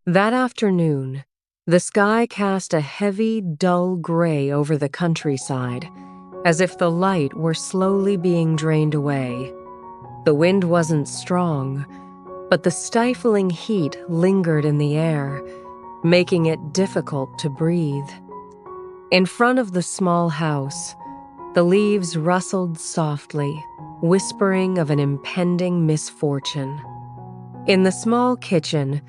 That afternoon, the sky cast a heavy, dull gray over the countryside, as if the light were slowly being drained away. The wind wasn't strong, but the stifling heat lingered in the air, making it difficult to breathe. In front of the small house, the leaves rustled softly, whispering of an impending misfortune. In the small kitchen,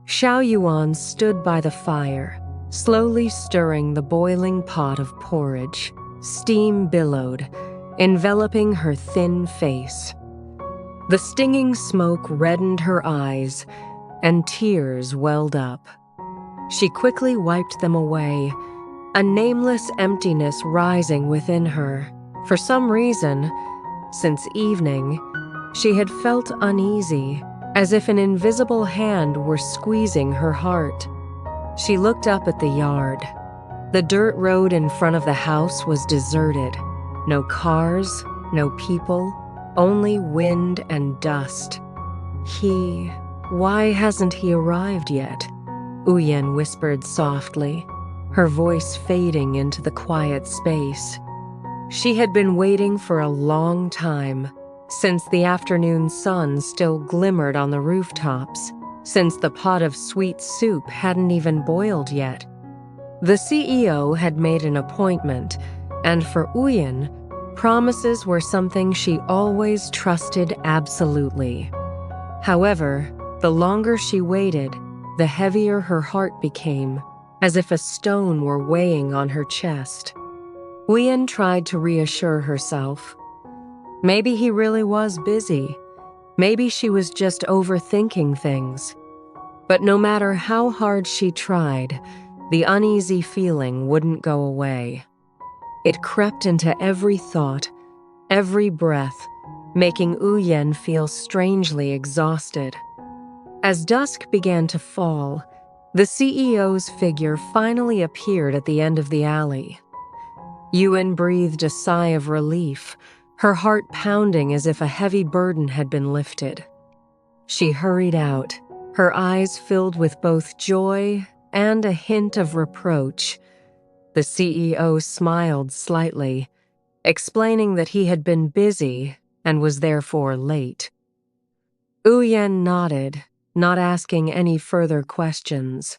Uyen stood by the fire, slowly stirring the boiling pot of porridge. Steam billowed, enveloping her thin face. The stinging smoke reddened her eyes, and tears welled up. She quickly wiped them away, a nameless emptiness rising within her. For some reason, since evening, she had felt uneasy, as if an invisible hand were squeezing her heart. She looked up at the yard. The dirt road in front of the house was deserted. No cars, no people, only wind and dust. Why hasn't he arrived yet? Uyen whispered softly, her voice fading into the quiet space. She had been waiting for a long time, since the afternoon sun still glimmered on the rooftops, since the pot of sweet soup hadn't even boiled yet. The CEO had made an appointment, and for Uyen, promises were something she always trusted absolutely. However, the longer she waited, the heavier her heart became, as if a stone were weighing on her chest. Uyen tried to reassure herself. Maybe he really was busy. Maybe she was just overthinking things. But no matter how hard she tried, the uneasy feeling wouldn't go away. It crept into every thought, every breath, making Uyen feel strangely exhausted. As dusk began to fall, the CEO's figure finally appeared at the end of the alley. Uyen breathed a sigh of relief, her heart pounding as if a heavy burden had been lifted. She hurried out, her eyes filled with both joy and a hint of reproach. The CEO smiled slightly, explaining that he had been busy and was therefore late. Uyen nodded, not asking any further questions.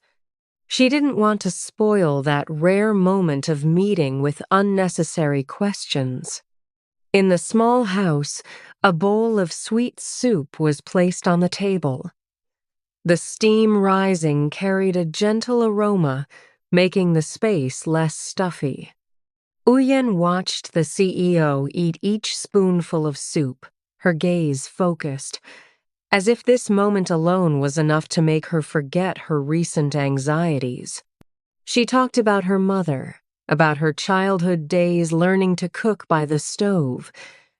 She didn't want to spoil that rare moment of meeting with unnecessary questions. In the small house, a bowl of sweet soup was placed on the table. The steam rising carried a gentle aroma, making the space less stuffy. Uyen watched the CEO eat each spoonful of soup, her gaze focused, as if this moment alone was enough to make her forget her recent anxieties. She talked about her mother, about her childhood days learning to cook by the stove,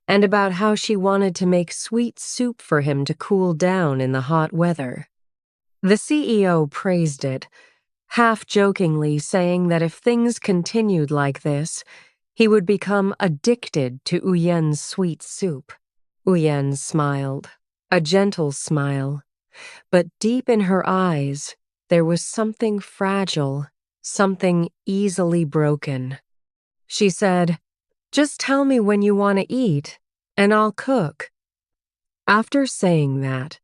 and about how she wanted to make sweet soup for him to cool down in the hot weather. The CEO praised it, half-jokingly saying that if things continued like this, he would become addicted to Uyen's sweet soup. Uyen smiled, a gentle smile, but deep in her eyes, there was something fragile, something easily broken. She said, "Just tell me when you want to eat, and I'll cook." After saying that,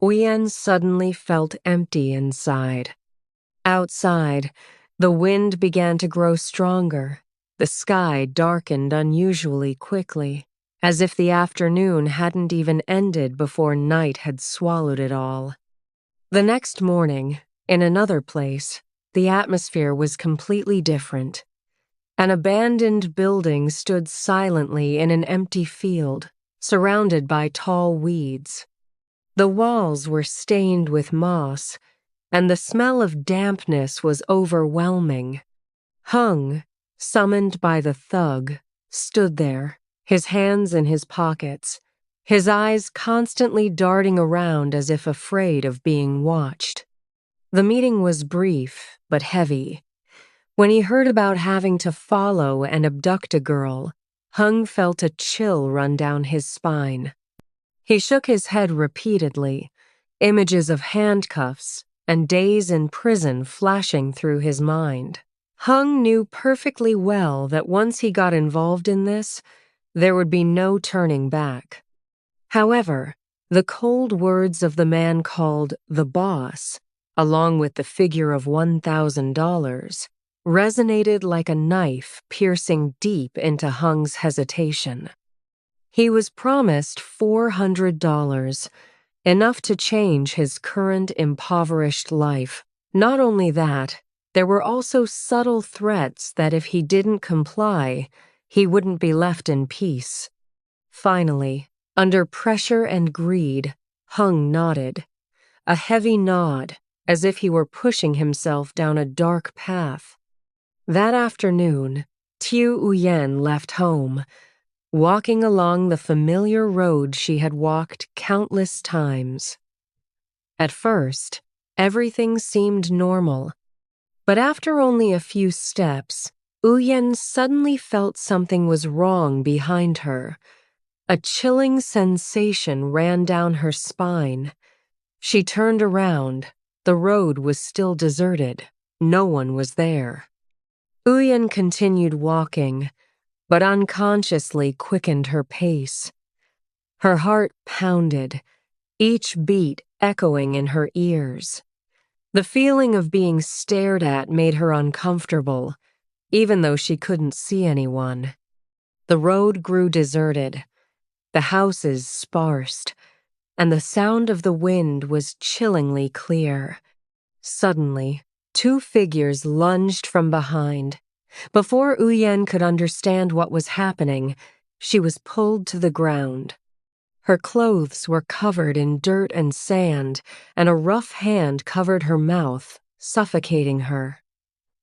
Uyen suddenly felt empty inside. Outside, the wind began to grow stronger. The sky darkened unusually quickly, as if the afternoon hadn't even ended before night had swallowed it all. The next morning, in another place, the atmosphere was completely different. An abandoned building stood silently in an empty field, surrounded by tall weeds. The walls were stained with moss, and the smell of dampness was overwhelming. Hung, summoned by the thug, stood there, his hands in his pockets, his eyes constantly darting around as if afraid of being watched. The meeting was brief, but heavy. When he heard about having to follow and abduct a girl, Hung felt a chill run down his spine. He shook his head repeatedly, images of handcuffs, and days in prison flashing through his mind. Hung knew perfectly well that once he got involved in this, there would be no turning back. However, the cold words of the man called the boss, along with the figure of $1,000, resonated like a knife piercing deep into Hung's hesitation. He was promised $400, enough to change his current impoverished life. Not only that, there were also subtle threats that if he didn't comply, he wouldn't be left in peace. Finally, under pressure and greed, Hung nodded, a heavy nod, as if he were pushing himself down a dark path. That afternoon, Uyen left home, walking along the familiar road she had walked countless times. At first, everything seemed normal, but after only a few steps, Uyen suddenly felt something was wrong behind her. A chilling sensation ran down her spine. She turned around. The road was still deserted. No one was there. Uyen continued walking, but unconsciously quickened her pace. Her heart pounded, each beat echoing in her ears. The feeling of being stared at made her uncomfortable, even though she couldn't see anyone. The road grew deserted, the houses sparse, and the sound of the wind was chillingly clear. Suddenly, two figures lunged from behind. Before Uyen could understand what was happening, she was pulled to the ground. Her clothes were covered in dirt and sand, and a rough hand covered her mouth, suffocating her.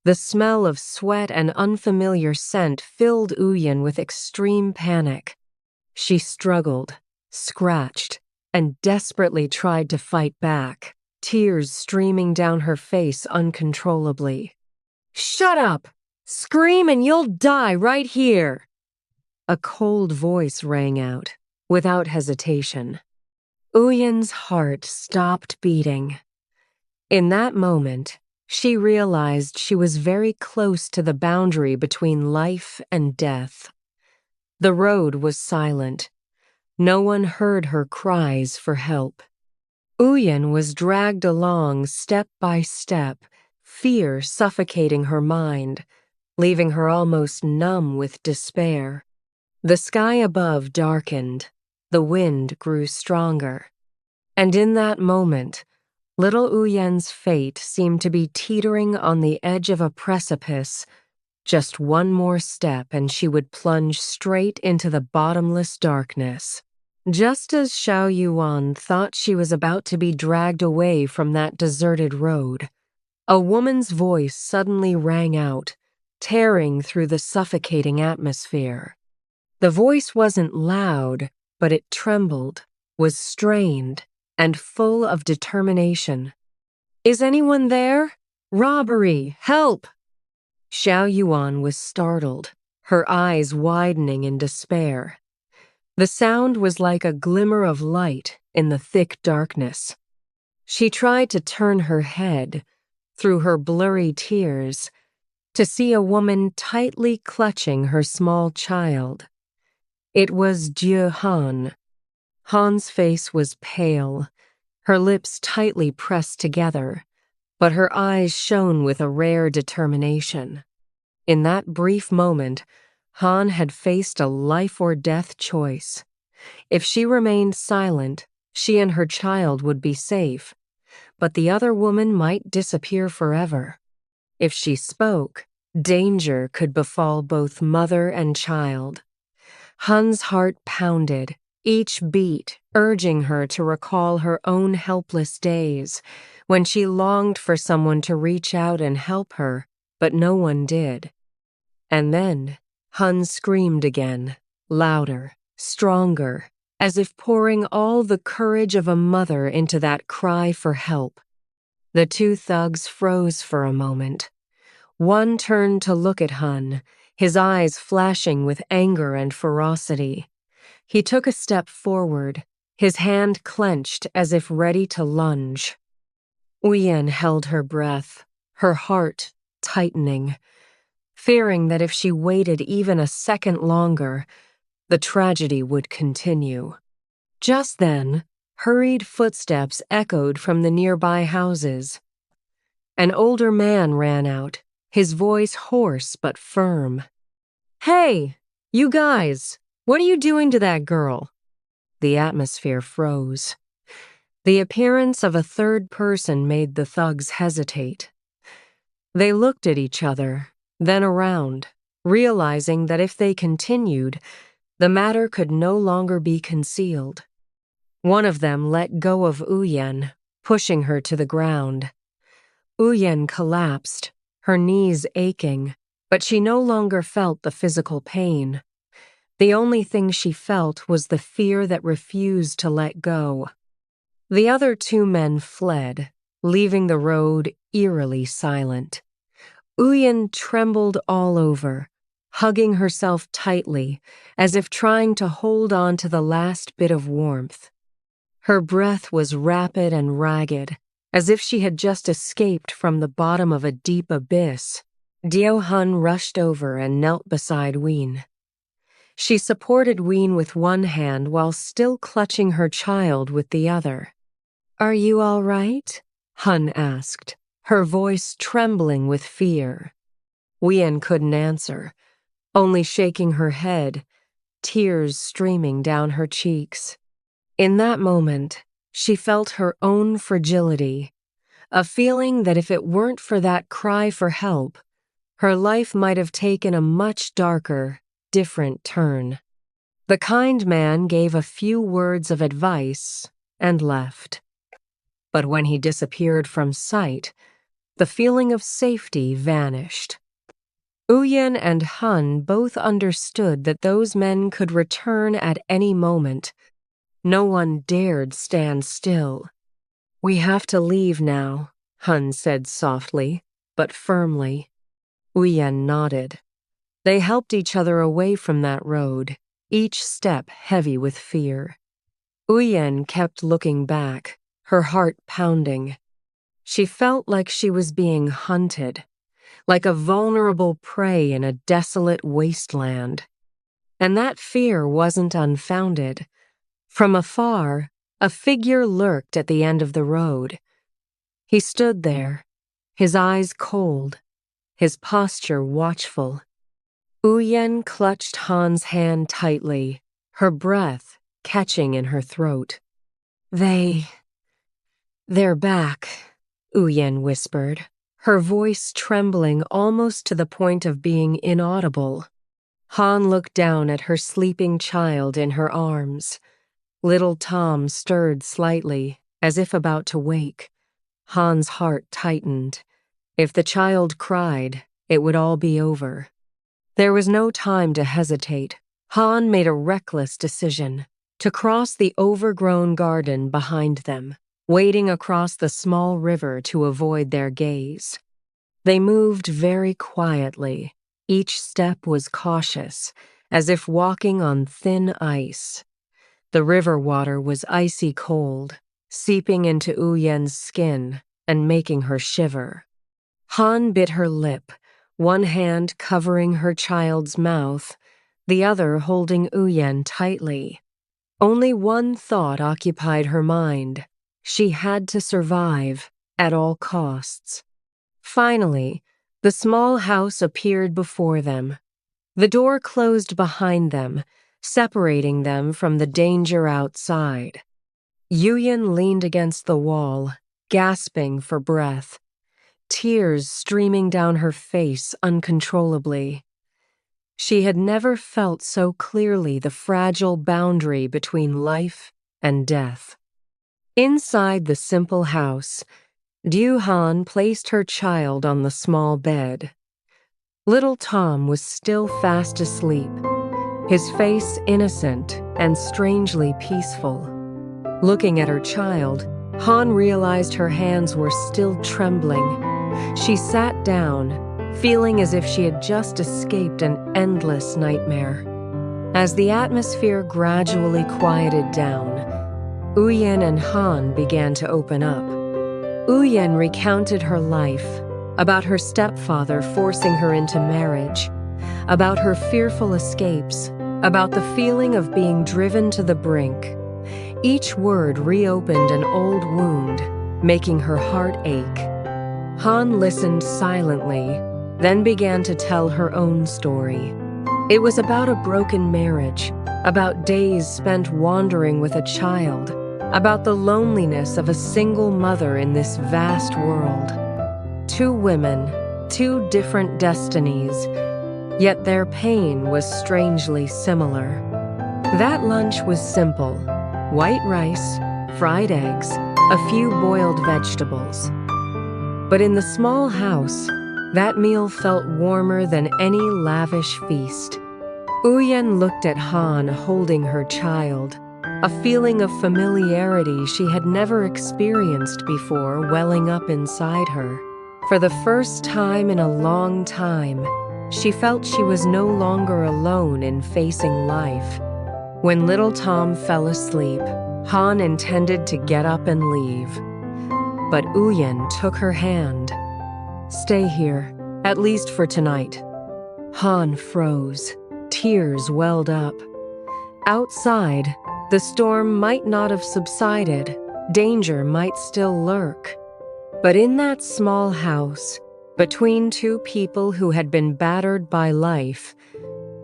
The smell of sweat and unfamiliar scent filled Uyen with extreme panic. She struggled, scratched, and desperately tried to fight back, tears streaming down her face uncontrollably. "Shut up! Scream and you'll die right here!" A cold voice rang out, without hesitation. Uyen's heart stopped beating. In that moment, she realized she was very close to the boundary between life and death. The road was silent. No one heard her cries for help. Uyen was dragged along step by step, fear suffocating her mind, leaving her almost numb with despair. The sky above darkened, the wind grew stronger, and in that moment, little Uyen's fate seemed to be teetering on the edge of a precipice. Just one more step and she would plunge straight into the bottomless darkness. Just as Xiao Yuan thought she was about to be dragged away from that deserted road, a woman's voice suddenly rang out, tearing through the suffocating atmosphere. The voice wasn't loud, but it trembled, was strained, and full of determination. "Is anyone there? Robbery! Help!" Xiao Yuan was startled, her eyes widening in despair. The sound was like a glimmer of light in the thick darkness. She tried to turn her head, through her blurry tears, to see a woman tightly clutching her small child. It was Han. Han's face was pale, her lips tightly pressed together, but her eyes shone with a rare determination. In that brief moment, Han had faced a life-or-death choice. If she remained silent, she and her child would be safe, but the other woman might disappear forever. If she spoke, danger could befall both mother and child. Han's heart pounded, each beat urging her to recall her own helpless days, when she longed for someone to reach out and help her, but no one did. And then, Han screamed again, louder, stronger, as if pouring all the courage of a mother into that cry for help. The two thugs froze for a moment. One turned to look at Han, his eyes flashing with anger and ferocity. He took a step forward, his hand clenched as if ready to lunge. Uyen held her breath, her heart tightening, fearing that if she waited even a second longer, the tragedy would continue. Just then, hurried footsteps echoed from the nearby houses. An older man ran out, his voice hoarse but firm. "Hey, you guys, what are you doing to that girl?" The atmosphere froze. The appearance of a third person made the thugs hesitate. They looked at each other, then around, realizing that if they continued, the matter could no longer be concealed. One of them let go of Uyen, pushing her to the ground. Uyen collapsed, her knees aching, but she no longer felt the physical pain. The only thing she felt was the fear that refused to let go. The other two men fled, leaving the road eerily silent. Uyen trembled all over, hugging herself tightly, as if trying to hold on to the last bit of warmth. Her breath was rapid and ragged, as if she had just escaped from the bottom of a deep abyss. Tieu rushed over and knelt beside Uyen. She supported Uyen with one hand while still clutching her child with the other. "Are you all right?" Hun asked, her voice trembling with fear. Uyen couldn't answer, only shaking her head, tears streaming down her cheeks. In that moment, she felt her own fragility, a feeling that if it weren't for that cry for help, her life might have taken a much darker, different turn. The kind man gave a few words of advice and left. But when he disappeared from sight, the feeling of safety vanished. Uyen and Hun both understood that those men could return at any moment. No one dared stand still. "We have to leave now," Hun said softly, but firmly. Uyen nodded. They helped each other away from that road, each step heavy with fear. Uyen kept looking back, her heart pounding. She felt like she was being hunted, like a vulnerable prey in a desolate wasteland. And that fear wasn't unfounded. From afar, a figure lurked at the end of the road. He stood there, his eyes cold, his posture watchful. Uyen clutched Han's hand tightly, her breath catching in her throat. They're back," Uyen whispered, her voice trembling almost to the point of being inaudible. Han looked down at her sleeping child in her arms. Little Tom stirred slightly, as if about to wake. Han's heart tightened. If the child cried, it would all be over. There was no time to hesitate. Han made a reckless decision to cross the overgrown garden behind them, wading across the small river to avoid their gaze. They moved very quietly. Each step was cautious, as if walking on thin ice. The river water was icy cold, seeping into Uyen's skin and making her shiver. Han bit her lip, one hand covering her child's mouth, the other holding Uyen tightly. Only one thought occupied her mind. She had to survive at all costs. Finally, the small house appeared before them. The door closed behind them, separating them from the danger outside. Uyen leaned against the wall, gasping for breath, tears streaming down her face uncontrollably. She had never felt so clearly the fragile boundary between life and death. Inside the simple house, Tieu placed her child on the small bed. Little Tom was still fast asleep, his face innocent and strangely peaceful. Looking at her child, Han realized her hands were still trembling. She sat down, feeling as if she had just escaped an endless nightmare. As the atmosphere gradually quieted down, Uyen and Han began to open up. Uyen recounted her life, about her stepfather forcing her into marriage, about her fearful escapes, about the feeling of being driven to the brink. Each word reopened an old wound, making her heart ache. Han listened silently, then began to tell her own story. It was about a broken marriage, about days spent wandering with a child, about the loneliness of a single mother in this vast world. Two women, two different destinies, yet their pain was strangely similar. That lunch was simple: white rice, fried eggs, a few boiled vegetables. But in the small house, that meal felt warmer than any lavish feast. Uyen looked at Han holding her child, a feeling of familiarity she had never experienced before welling up inside her. For the first time in a long time, she felt she was no longer alone in facing life. When little Tom fell asleep, Han intended to get up and leave. But Uyen took her hand. "Stay here, at least for tonight." Han froze. Tears welled up. Outside, the storm might not have subsided. Danger might still lurk. But in that small house, between two people who had been battered by life,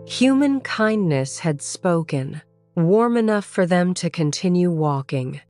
human kindness had spoken, warm enough for them to continue walking.